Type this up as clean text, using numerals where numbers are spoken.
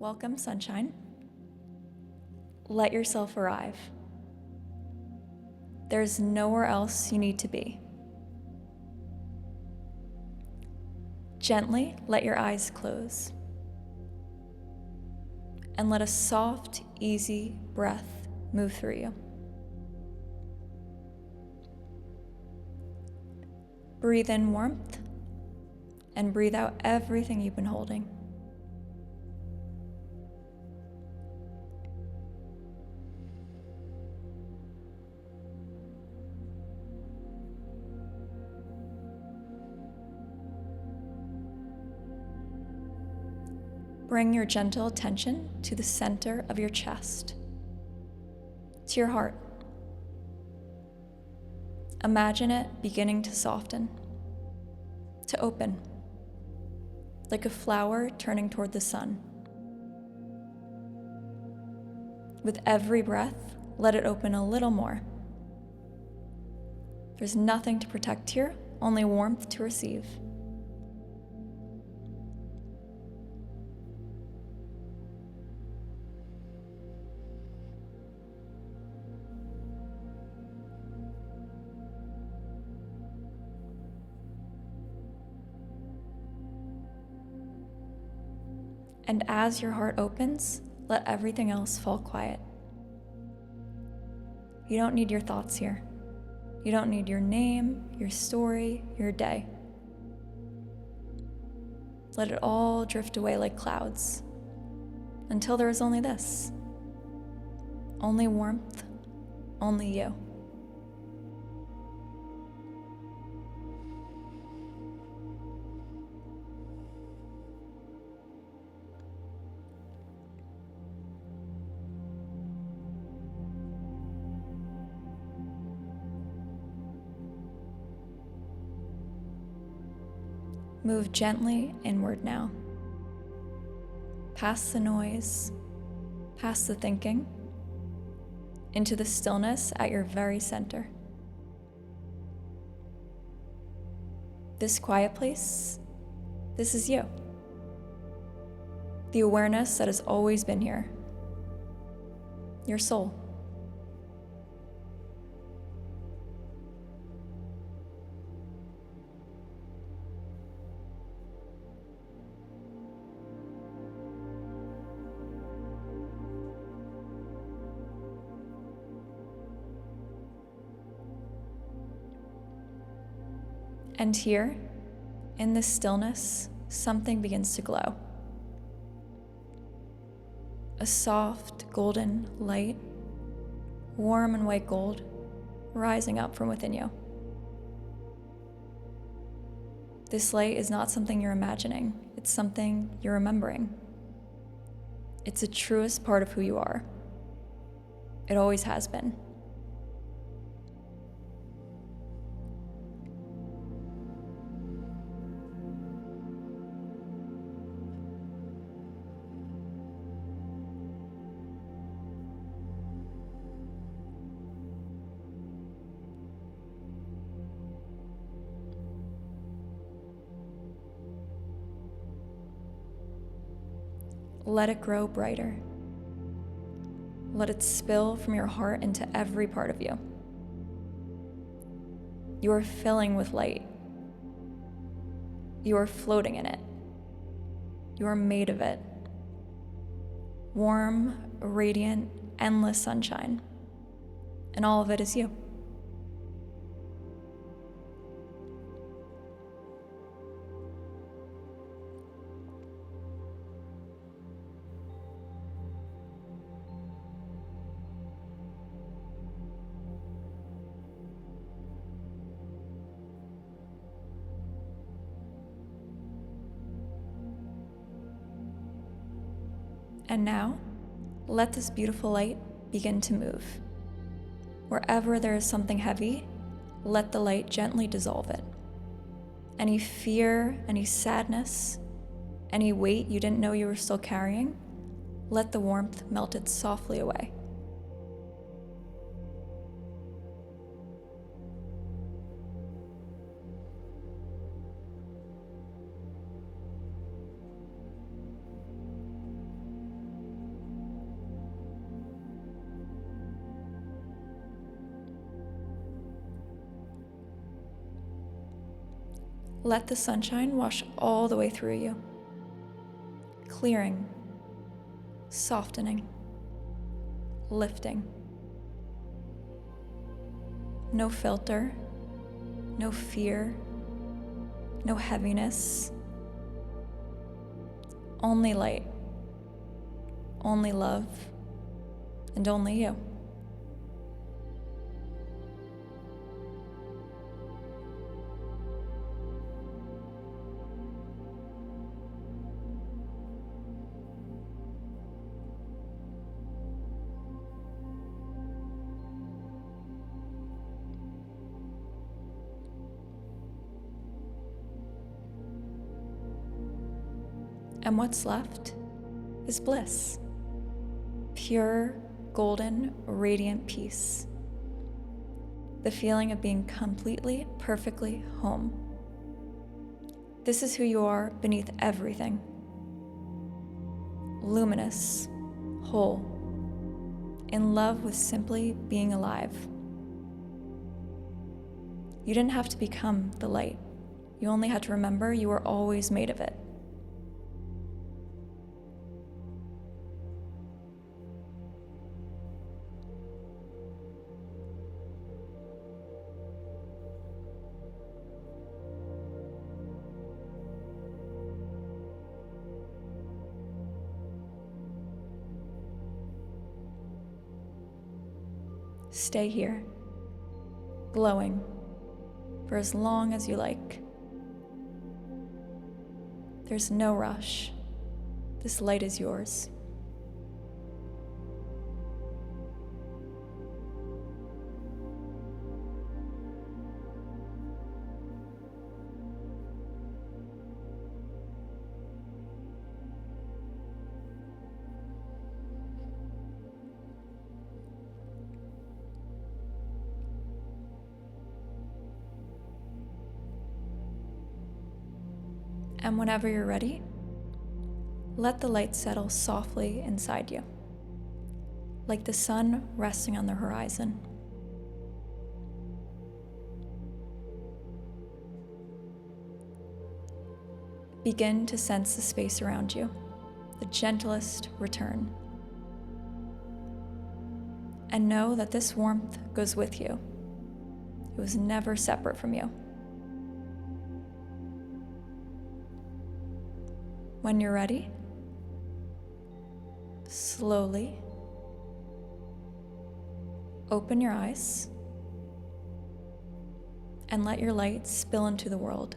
Welcome, sunshine. Let yourself arrive. There's nowhere else you need to be. Gently let your eyes close. And let a soft, easy breath move through you. Breathe in warmth and breathe out everything you've been holding. Bring your gentle attention to the center of your chest, to your heart. Imagine it beginning to soften, to open, like a flower turning toward the sun. With every breath, let it open a little more. There's nothing to protect here, only warmth to receive. And as your heart opens, let everything else fall quiet. You don't need your thoughts here. You don't need your name, your story, your day. Let it all drift away like clouds, until there is only this. Only warmth, only you. Move gently inward now. Past the noise, past the thinking, into the stillness at your very center. This quiet place, this is you. The awareness that has always been here. Your soul. And here, in this stillness, something begins to glow. A soft, golden light, warm and white gold, rising up from within you. This light is not something you're imagining, it's something you're remembering. It's the truest part of who you are. It always has been. Let it grow brighter. Let it spill from your heart into every part of you. You are filling with light. You are floating in it. You are made of it. Warm, radiant, endless sunshine. And all of it is you. And now, let this beautiful light begin to move. Wherever there is something heavy, let the light gently dissolve it. Any fear, any sadness, any weight you didn't know you were still carrying, let the warmth melt it softly away. Let the sunshine wash all the way through you, clearing, softening, lifting. No filter, no fear, no heaviness. Only light, only love, and only you. And what's left is bliss. Pure, golden, radiant peace. The feeling of being completely, perfectly home. This is who you are beneath everything. Luminous, whole, in love with simply being alive. You didn't have to become the light. You only had to remember you were always made of it. Stay here, glowing, for as long as you like. There's no rush. This light is yours. And whenever you're ready, let the light settle softly inside you, like the sun resting on the horizon. Begin to sense the space around you, the gentlest return. And know that this warmth goes with you. It was never separate from you. When you're ready, slowly open your eyes and let your light spill into the world.